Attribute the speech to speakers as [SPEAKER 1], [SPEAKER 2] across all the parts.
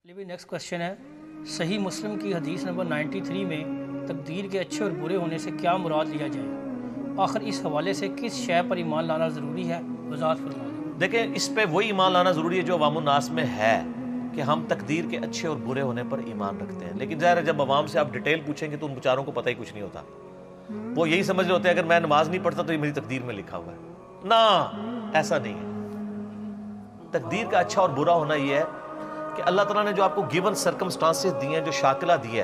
[SPEAKER 1] چلیے next question ہے، صحیح مسلم کی حدیث نمبر 93 میں تقدیر کے اچھے اور برے ہونے سے کیا مراد لیا جائے؟ آخر اس حوالے سے کس شے پر ایمان لانا ضروری ہے؟ وضاحت فرما دیں۔
[SPEAKER 2] دیکھیں، اس پہ وہی ایمان لانا ضروری ہے جو عوام الناس میں ہے کہ ہم تقدیر کے اچھے اور برے ہونے پر ایمان رکھتے ہیں، لیکن ظاہر ہے جب عوام سے آپ ڈیٹیل پوچھیں گے تو ان بیچاروں کو پتہ ہی کچھ نہیں ہوتا۔ وہ یہی سمجھ رہے ہوتے ہیں اگر میں نماز نہیں پڑھتا تو یہ میری تقدیر میں لکھا ہوا ہے۔ نہ، ایسا نہیں ہے۔ تقدیر کا اچھا اور برا ہونا یہ ہے کہ اللہ تعالیٰ نے جو آپ کو گیون سرکمسٹانسز دی ہیں، جو شاکلہ دی ہے،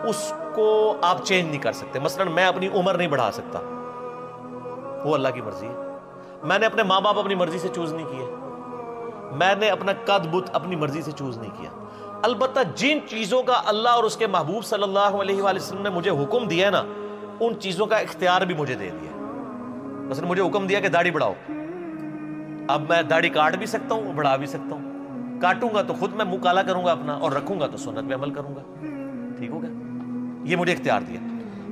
[SPEAKER 2] اس کو آپ چینج نہیں کر سکتے۔ مثلا میں اپنی عمر نہیں بڑھا سکتا، وہ اللہ کی مرضی ہے۔ میں نے اپنے ماں باپ اپنی مرضی سے چوز نہیں کیے، میں نے اپنا قد بت اپنی مرضی سے چوز نہیں کیا۔ البتہ جن چیزوں کا اللہ اور اس کے محبوب صلی اللہ علیہ وآلہ وسلم نے مجھے حکم دیا ہے نا، ان چیزوں کا اختیار بھی مجھے دے دیا۔ مثلا مجھے حکم دیا کہ داڑھی بڑھاؤ، اب میں داڑھی کاٹ بھی سکتا ہوں، بڑھا بھی سکتا ہوں۔ کاٹوں گا تو خود میں منہ کالا کروں گا اپنا، اور رکھوں گا تو سنت پہ عمل کروں گا۔ ٹھیک ہو گیا؟ یہ مجھے اختیار دیا۔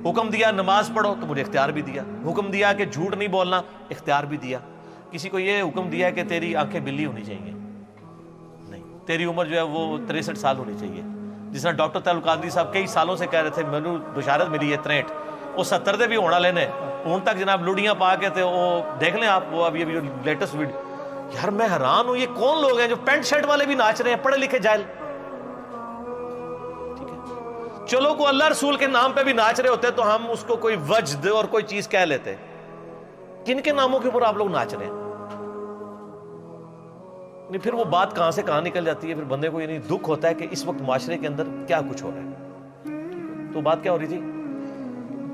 [SPEAKER 2] حکم دیا نماز پڑھو تو مجھے اختیار بھی دیا۔ حکم دیا کہ جھوٹ نہیں بولنا، اختیار بھی دیا۔ کسی کو یہ حکم دیا کہ تیری آنکھیں بلی ہونی چاہیے، نہیں، تیری عمر جو ہے وہ 63 سال ہونی چاہیے۔ جس طرح ڈاکٹر تعلق قادری صاحب کئی سالوں سے کہہ رہے تھے، میں نے بشارت ملی ہے 63، وہ 70 دے بھی ہونا لینے ان تک جناب لوڑیاں پا کے تھے۔ وہ دیکھ لیں آپ، وہ ابھی لیٹسٹ ویڈیو، یار میں حیران ہوں، یہ کون لوگ ہیں جو پینٹ شرٹ والے بھی ناچ رہے ہیں، پڑھے لکھے جاہل۔ ٹھیک ہے، چلو کو اللہ رسول کے نام پہ بھی ناچ رہے ہوتے تو ہم اس کو کوئی وجد اور کوئی چیز کہہ لیتے۔ کن کے ناموں کے اوپر آپ لوگ ناچ رہے ہیں؟ پھر وہ بات کہاں سے کہاں نکل جاتی ہے، پھر بندے کو یعنی دکھ ہوتا ہے کہ اس وقت معاشرے کے اندر کیا کچھ ہو رہا ہے۔ تو بات کیا ہو رہی تھی؟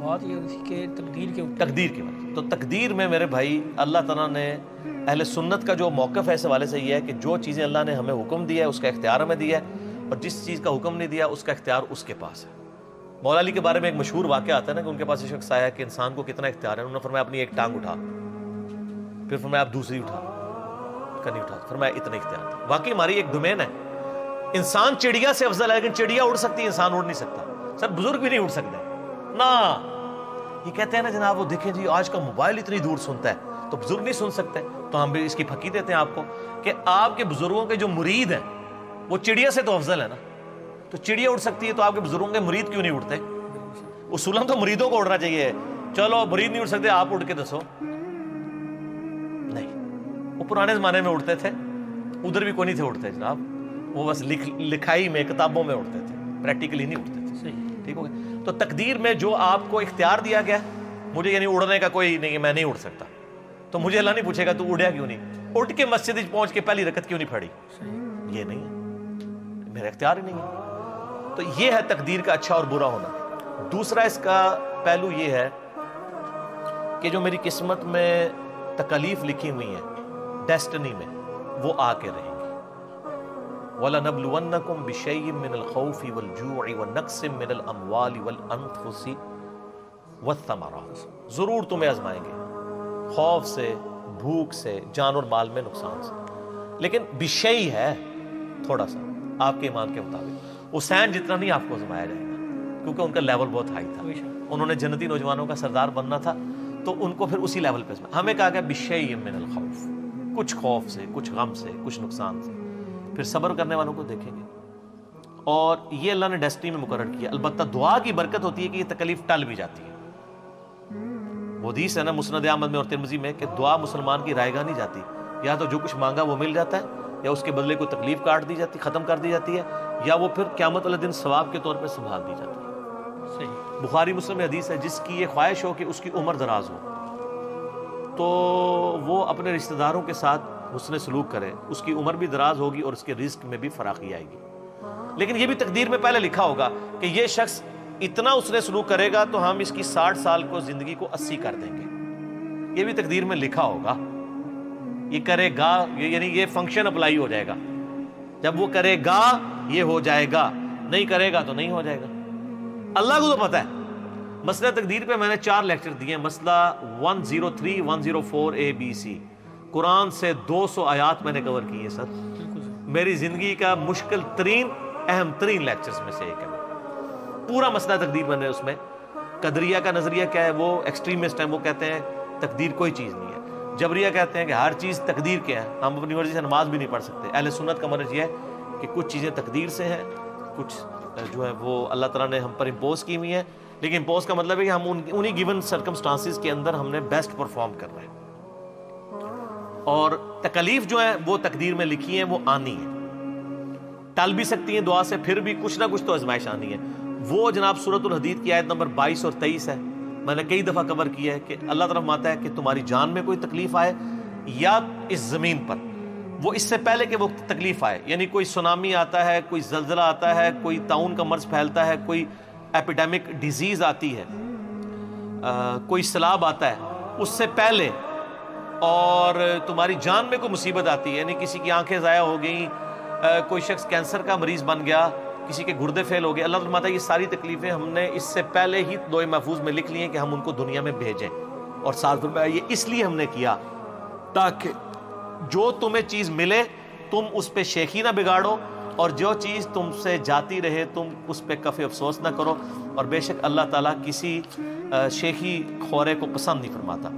[SPEAKER 1] بات یہ ہو رہی تھی کہ تقدیر کے اوپر،
[SPEAKER 2] تقدیر کے بارے۔ تو تقدیر میں میرے بھائی اللہ تعالیٰ نے اہل سنت کا جو موقف ہے اس حوالے سے یہ ہے کہ جو چیزیں اللہ نے ہمیں حکم دیا ہے اس کا اختیار ہمیں دیا ہے، اور جس چیز کا حکم نہیں دیا اس کا اختیار اس کے پاس ہے۔ مولا علی کے بارے میں ایک مشہور واقعہ آتا ہے نا کہ ان کے پاس یہ شخص آیا کہ انسان کو کتنا اختیار ہے، انہوں نے فرمایا اپنی ایک ٹانگ اٹھا، پھر فرمایا آپ دوسری اٹھا، نہیں اٹھا، فرمایا اتنے اختیار تھے۔ واقعی ہماری ایک ڈومین ہے، انسان چڑیا سے افضل ہے، لیکن چڑیا اڑ سکتی ہے، انسان اڑ نہیں سکتا۔ سر بزرگ بھی نہیں اڑ سکتے نا۔ یہ کہتے ہیں نا جناب، وہ دیکھیں جی آج کا موبائل اتنی دور سنتا ہے تو بزرگ نہیں سن سکتے، تو ہم بھی اس کی پھکی دیتے ہیں آپ کو کہ آپ کے بزرگوں کے جو مرید ہیں وہ چڑیا سے تو افضل ہے نا۔ تو چڑیا اڑ سکتی ہے تو آپ کے بزرگوں کے مرید کیوں نہیں اڑتے؟ اصولاً تو مریدوں کو اڑنا چاہیے۔ چلو مرید نہیں اڑ سکتے، آپ اڑ کے دسو۔ نہیں، وہ پرانے زمانے میں اڑتے تھے، ادھر بھی کوئی نہیں تھے اڑتے جناب، وہ بس لکھائی میں کتابوں میں اڑتے تھے، پریکٹیکلی نہیں اڑتے تھے۔ ٹھیک ہو گیا؟ تو تقدیر میں جو آپ کو اختیار دیا گیا، مجھے یعنی اڑنے کا کوئی نہیں، میں نہیں اڑ سکتا، تو مجھے اللہ نہیں پوچھے گا تو اڑیا کیوں نہیں، اٹھ کے مسجد پہنچ کے پہلی رکعت کیوں نہیں پڑھی، یہ نہیں ہے، میرا اختیار ہی نہیں ہے۔ تو یہ ہے تقدیر کا اچھا اور برا ہونا۔ دوسرا اس کا پہلو یہ ہے کہ جو میری قسمت میں تکالیف لکھی ہوئی ہیں، ڈیسٹنی میں، وہ آ کے رہیں گی۔ وَلَنَبْلُوَنَّكُمْ بِشَيْءٍ مِّنَ الْخَوْفِ وَالْجُوعِ وَنَقْصٍ مِّنَ الْأَمْوَالِ وَالْأَنفُسِ وَالثَّمَرَاتِ، ضرور تمہیں آزمائیں گے، خوف سے، بھوک سے، جان اور مال میں نقصان سے، لیکن بشیء ہے، تھوڑا سا آپ کے ایمان کے مطابق۔ حسین جتنا نہیں آپ کو آزمایا جائے گا کیونکہ ان کا لیول بہت ہائی تھا، انہوں نے جنتی نوجوانوں کا سردار بننا تھا، تو ان کو پھر اسی لیول پہ ہمیں کہا گیا بشیء من الخوف، کچھ خوف سے، کچھ غم سے، کچھ نقصان سے۔ پھر صبر کرنے والوں کو دیکھیں گے، اور یہ اللہ نے ڈیسٹنی میں مقرر کیا۔ البتہ دعا کی برکت ہوتی ہے کہ یہ تکلیف ٹل بھی جاتی ہے۔ وہ حدیث ہے نا مسند احمد میں اور ترمذی میں کہ دعا مسلمان کی رائے گاہ نہیں جاتی، یا تو جو کچھ مانگا وہ مل جاتا ہے، یا اس کے بدلے کوئی تکلیف کاٹ دی جاتی، ختم کر دی جاتی ہے، یا وہ پھر قیامت والے دن ثواب کے طور پہ سنبھال دی جاتی ہے۔
[SPEAKER 1] صحیح۔
[SPEAKER 2] بخاری مسلم میں حدیث ہے جس کی یہ خواہش ہو کہ اس کی عمر دراز ہو تو وہ اپنے رشتہ داروں کے ساتھ حسن سلوک کرے، اس کی عمر بھی دراز ہوگی اور اس کے رزق میں بھی فراخی آئے گی۔ لیکن یہ بھی تقدیر میں پہلے لکھا ہوگا کہ یہ شخص اتنا حسن سلوک کرے گا تو ہم اس کی 60 سال کو زندگی کو 80 کر دیں گے، یہ بھی تقدیر میں لکھا ہوگا۔ یہ کرے گا، یعنی یہ فنکشن اپلائی ہو جائے گا، جب وہ کرے گا یہ ہو جائے گا، نہیں کرے گا تو نہیں ہو جائے گا۔ اللہ کو تو پتہ ہے۔ مسئلہ تقدیر پہ میں نے 4 لیکچر دیے ہیں، مسئلہ 103 104 ABC، قرآن سے 200 آیات میں نے کور کی ہیں۔ سر میری زندگی کا مشکل ترین اہم ترین لیکچرز میں سے ایک ہے، پورا مسئلہ تقدیر میں نے اس میں۔ قدریہ کا نظریہ کیا ہے؟ وہ ایکسٹریمسٹ ہیں، وہ کہتے ہیں تقدیر کوئی چیز نہیں ہے۔ جبریہ کہتے ہیں کہ ہر چیز تقدیر کے ہے، ہم اپنی مرضی سے نماز بھی نہیں پڑھ سکتے۔ اہل سنت کا منہج یہ ہے کہ کچھ چیزیں تقدیر سے ہیں، کچھ جو ہے وہ اللہ تعالیٰ نے ہم پر امپوز کی ہوئی ہیں، لیکن امپوز کا مطلب ہے کہ ہم انہی گیون سرکمسٹانسز کے اندر ہم نے بیسٹ پرفارم کرنا ہے، اور تکلیف جو ہے وہ تقدیر میں لکھی ہیں، وہ آنی ہے، ٹل بھی سکتی ہیں دعا سے، پھر بھی کچھ نہ کچھ تو آزمائش آنی ہے۔ وہ جناب سورۃ الحدید کی آیت نمبر 22 اور 23 ہے، میں نے کئی دفعہ کور کیا ہے کہ اللہ تعالیٰ فرماتا ہے کہ تمہاری جان میں کوئی تکلیف آئے یا اس زمین پر، وہ اس سے پہلے کہ وہ تکلیف آئے، یعنی کوئی سونامی آتا ہے، کوئی زلزلہ آتا ہے، کوئی طاعون کا مرض پھیلتا ہے، کوئی ایپیڈیمک ڈیزیز آتی ہے، کوئی سیلاب آتا ہے، اس سے پہلے، اور تمہاری جان میں کوئی مصیبت آتی ہے، یعنی کسی کی آنکھیں ضائع ہو گئیں، کوئی شخص کینسر کا مریض بن گیا، کسی کے گردے فیل ہو گئے، اللہ فرماتا ہے یہ ساری تکلیفیں ہم نے اس سے پہلے ہی لوح محفوظ میں لکھ لی ہیں کہ ہم ان کو دنیا میں بھیجیں، اور ساتھ فرمایا یہ اس لیے ہم نے کیا تاکہ جو تمہیں چیز ملے تم اس پہ شیخی نہ بگاڑو، اور جو چیز تم سے جاتی رہے تم اس پہ کفِ افسوس نہ کرو، اور بے شک اللہ تعالیٰ کسی شیخی خورے کو پسند نہیں فرماتا۔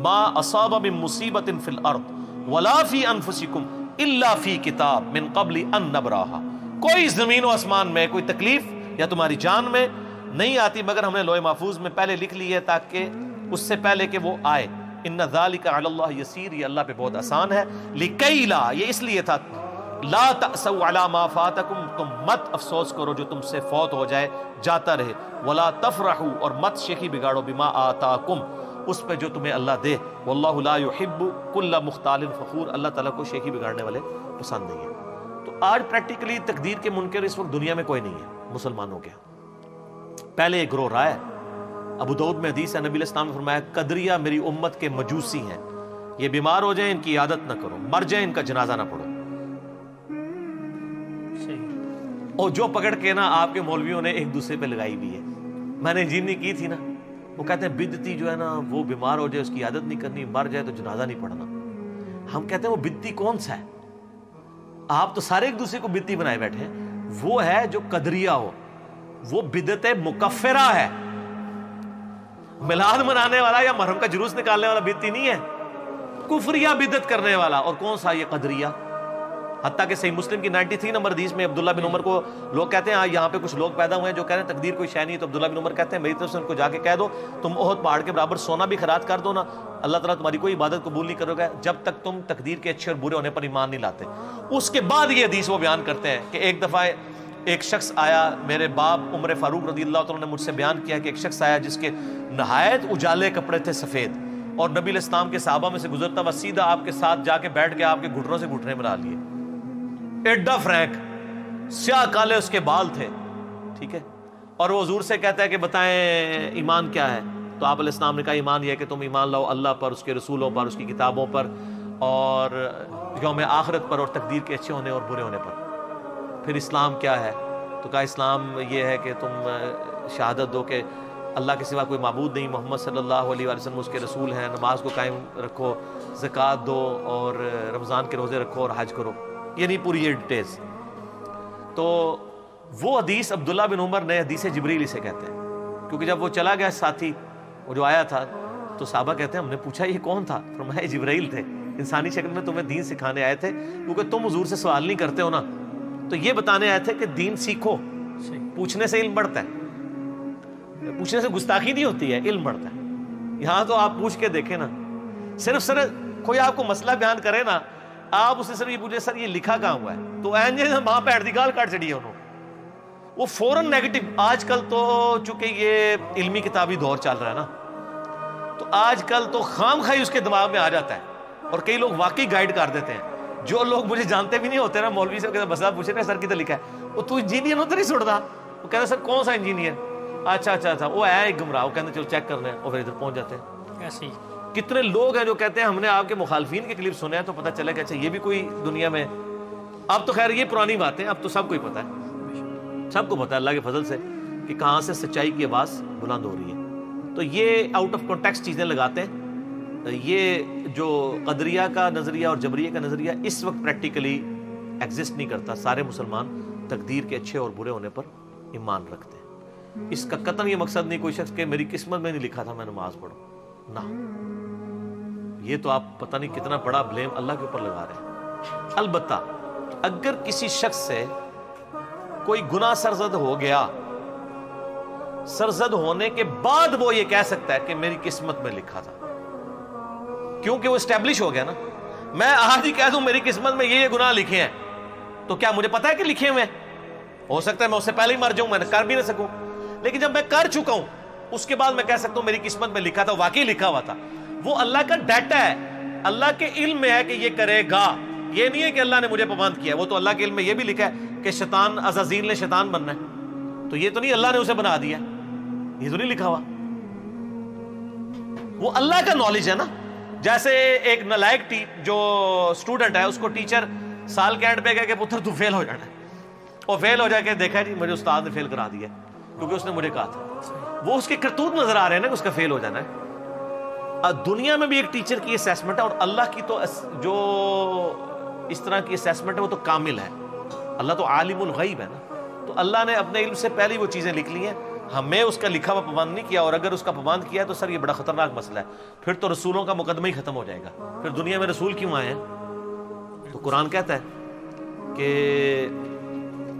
[SPEAKER 2] ما اصاب من مصیبت فی الارض ولا فی انفسکم الا فی کتاب من قبل ان نبراہا، کوئی زمین و آسمان میں کوئی تکلیف یا تمہاری جان میں نہیں آتی مگر ہم نے لوح محفوظ میں پہلے لکھ لی ہے تاکہ اس سے پہلے کہ وہ آئے۔ ان ذالک علی اللہ یسیر، یہ اللہ پہ بہت آسان ہے۔ لکی لا، یہ اس لیے تھا، لا تأسوا علی ما فاتکم، تم مت افسوس کرو جو تم سے فوت ہو جائے، جاتا رہے، ولا تفرحوا، اور مت شیخی بگاڑو، بما آتاکم، اس پہ جو تمہیں اللہ دے، واللہ لا یحب کل مختال فخور، اللہ تعالیٰ کو شیخی بگاڑنے والے پسند نہیں ہے۔ تو آج پریکٹیکلی تقدیر کے منکر اس وقت دنیا میں کوئی نہیں ہے مسلمانوں کے، پہلے ایک گروہ رہا ہے۔ ابو داؤد میں حدیث ہے، نبی علیہ السلام نے فرمایا قدریہ میری امت کے مجوسی ہیں، یہ بیمار ہو جائیں ان کی عادت نہ کرو، مر جائیں ان کا جنازہ نہ پڑھو۔ اور جو پکڑ کے نا آپ کے مولویوں نے ایک دوسرے پہ لگائی بھی ہے، میں نے انجینئرنگ کی تھی نا، وہ کہتے ہیں بدتی جو ہے نا وہ بیمار ہو جائے اس کی عادت نہیں کرنی، مر جائے تو جنازہ نہیں پڑھنا۔ ہم کہتے ہیں وہ بدتی کون سا ہے؟ آپ تو سارے ایک دوسرے کو بدتی بنائے بیٹھے ہیں، وہ ہے جو قدریہ ہو، وہ بدعت مکفرہ ہے۔ میلاد منانے والا یا محرم کا جلوس نکالنے والا بدتی نہیں ہے، کفریہ بدعت کرنے والا۔ اور کون سا؟ یہ قدریہ۔ حتیٰ کہ صحیح مسلم کی 93 نمبر حدیث میں عبداللہ بن عمر کو لوگ کہتے ہیں، یہاں پہ کچھ لوگ پیدا ہوئے ہیں جو کہہ رہے ہیں تقدیر کوئی شے نہیں، تو عبداللہ بن عمر کہتے ہیں میری طرف سے ان کو جا کے کہہ دو تم احد پہاڑ کے برابر سونا بھی خراج کر دو نا، اللہ تعالیٰ تمہاری کوئی عبادت قبول نہیں کرے گا جب تک تم تقدیر کے اچھے اور برے ہونے پر ایمان نہیں لاتے۔ اس کے بعد یہ حدیث وہ بیان کرتے ہیں کہ ایک دفعہ ایک شخص آیا، میرے باپ عمر فاروق رضی اللہ تعالیٰ نے مجھ سے بیان کیا کہ ایک شخص آیا جس کے نہایت اجالے کپڑے تھے سفید، اور نبی علیہ السلام کے صحابہ میں سے گزرتا ہوا سیدھا آپ کے ساتھ جا کے بیٹھ کے آپ کے گھٹنوں سے گھٹنے ملا لیے، ایڈا فرینک، سیاہ کالے اس کے بال تھے، ٹھیک ہے، اور وہ حضور سے کہتا ہے کہ بتائیں ایمان کیا ہے؟ تو آپ علیہ السلام نے کہا ایمان یہ ہے کہ تم ایمان لاؤ اللہ پر، اس کے رسولوں پر، اس کی کتابوں پر، اور یوم آخرت پر، اور تقدیر کے اچھے ہونے اور برے ہونے پر۔ پھر اسلام کیا ہے؟ تو کہا اسلام یہ ہے کہ تم شہادت دو کہ اللہ کے سوا کوئی معبود نہیں، محمد صلی اللہ علیہ وسلم اس کے رسول ہیں، نماز کو قائم رکھو، زکوٰۃ دو، اور رمضان کے روزے رکھو، اور حج کرو، یہ نہیں پوری یہ ڈیٹیلز۔ تو وہ حدیث عبداللہ بن عمر نے حدیث جبریل اسے کہتے ہیں، کیونکہ جب وہ چلا گیا ساتھی وہ جو آیا تھا تو صحابہ کہتے ہیں ہم نے پوچھا یہ کون تھا؟ فرمایا جبرائیل تھے، انسانی شکل میں تمہیں دین سکھانے آئے تھے، کیونکہ تم حضور سے سوال نہیں کرتے ہو نا، تو یہ بتانے آئے تھے کہ دین سیکھو، پوچھنے سے علم بڑھتا ہے، پوچھنے سے گستاخی نہیں ہوتی ہے، علم بڑھتا ہے۔ یہاں تو آپ پوچھ کے دیکھیں نا، صرف کوئی آپ کو مسئلہ بیان کرے نا، آپ اسے صرف یہ پوچھے سر یہ لکھا کہاں ہوا ہے، تو وہاں پہ ہڑدی گال کاٹ چڑی ہے انہوں، وہ فوراً نیگیٹو۔ آج کل تو چونکہ یہ علمی کتابی دور چل رہا ہے نا، تو آج کل تو خام خواہی اس کے دماغ میں آ جاتا ہے، اور کئی لوگ واقعی گائیڈ کر دیتے ہیں۔ جو لوگ مجھے جانتے بھی نہیں ہوتے نا، مولوی سے مسئلہ پوچھے نا سر کدھر لکھا ہے، وہ تو انجینئر ہوتا نہیں چھوڑتا، وہ کہتے ہیں سر کون سا انجینئر؟ اچھا وہ ہے ایک گمراہ، وہ کہتے ہیں چلو چیک کرنا ہے، اور پھر ادھر پہنچ جاتے ہیں۔ ایسے ہی کتنے لوگ ہیں جو کہتے ہیں ہم نے آپ کے مخالفین کے کلپ سنے ہیں تو پتہ چلا کہ اچھا یہ بھی کوئی دنیا میں۔ اب تو خیر یہ پرانی باتیں، اب تو سب کو ہی پتہ ہے، سب کو پتہ ہے اللہ کے فضل سے کہ کہاں سے سچائی کی آواز بلند ہو رہی ہے۔ تو یہ آؤٹ آف کانٹیکسٹ چیزیں لگاتے ہیں۔ یہ جو قدریہ کا نظریہ اور جبریہ کا نظریہ اس وقت پریکٹیکلی ایگزسٹ نہیں کرتا، سارے مسلمان تقدیر کے اچھے اور برے ہونے پر ایمان رکھتے ہیں۔ اس کا قطعاً یہ مقصد نہیں کوئی شخص کہ میری قسمت میں نہیں لکھا تھا میں نماز پڑھوں، نہ، یہ تو آپ پتہ نہیں کتنا بڑا بلیم اللہ کے اوپر لگا رہے ہیں۔ البتہ اگر کسی شخص سے کوئی گناہ سرزد ہو گیا، سرزد ہونے کے بعد وہ یہ کہہ سکتا ہے کہ میری قسمت میں لکھا تھا، کیونکہ وہ اسٹیبلش ہو گیا نا. میں آج ہی کہہ دوں میری قسمت میں یہ گناہ لکھے ہیں، تو کیا مجھے پتا ہے کہ لکھے ہوئے ہیں؟ ہو سکتا ہے میں اس سے پہلے ہی مر جاؤں، میں کر بھی نہ سکوں. لیکن جب میں کر چکا ہوں اس کے بعد میں کہہ سکتا ہوں میری قسمت میں لکھا تھا، واقعی لکھا ہوا تھا. وہ اللہ کا ڈیٹا ہے، اللہ کے علم میں ہے کہ یہ کرے گا. یہ نہیں ہے کہ اللہ نے مجھے پابند کیا ہے، وہ تو اللہ کے علم میں یہ بھی لکھا ہے کہ شیطان عزازیل نے شیطان بننا ہے. تو یہ تو نہیں اللہ نے اسے بنا دیا، یہ تو نہیں لکھا ہوا. وہ اللہ کا نالج ہے نا. جیسے ایک نالائق جو اسٹوڈنٹ ہے، اس کو ٹیچر سال کے اینڈ پہ کہے کہ پتر تو فیل ہو جانا ہے، اور فیل ہو جا کے دیکھا جی مجھے استاد نے فیل کرا دیا کیونکہ اس نے مجھے کہا تھا. وہ اس کے کرتوت نظر آ رہے ہیں نا کہ اس کا فیل ہو جانا ہے. دنیا میں بھی ایک ٹیچر کی اسیسمنٹ ہے، اور اللہ کی تو جو اس طرح کی اسیسمنٹ ہے وہ تو کامل ہے. اللہ تو عالم الغیب ہے نا. تو اللہ نے اپنے علم سے پہلے وہ چیزیں لکھ لی ہیں، ہمیں اس کا لکھا ہوا پابند نہیں کیا. اور اگر اس کا پابند کیا ہے تو سر یہ بڑا خطرناک مسئلہ ہے. پھر تو رسولوں کا مقدمہ ہی ختم ہو جائے گا. پھر دنیا میں رسول کیوں آئے ہیں؟ تو قرآن کہتا ہے کہ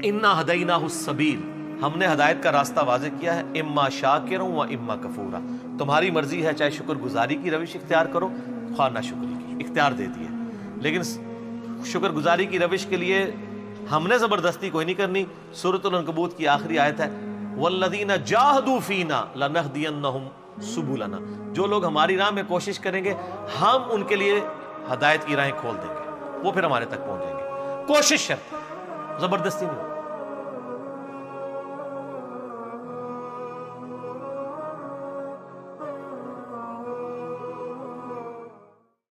[SPEAKER 2] انا ہدیناہ السبیل، ہم نے ہدایت کا راستہ واضح کیا ہے، اما شاکرا و اما کفورا. تمہاری مرضی ہے، چاہے شکر گزاری کی روش اختیار کرو، خواہ نہ شکری کی، اختیار دے دیے. لیکن شکر گزاری کی روش کے لیے ہم نے زبردستی کوئی نہیں کرنی. سورۃ العنکبوت کی آخری آیت ہے والذین جاہدوا فینا لنہدینہم سبلنا. جو لوگ ہماری راہ میں کوشش کریں گے ہم ان کے لیے ہدایت کی راہیں کھول دیں گے، وہ پھر ہمارے تک پہنچ جائیں گے. کوشش شرط، زبردستی نہیں.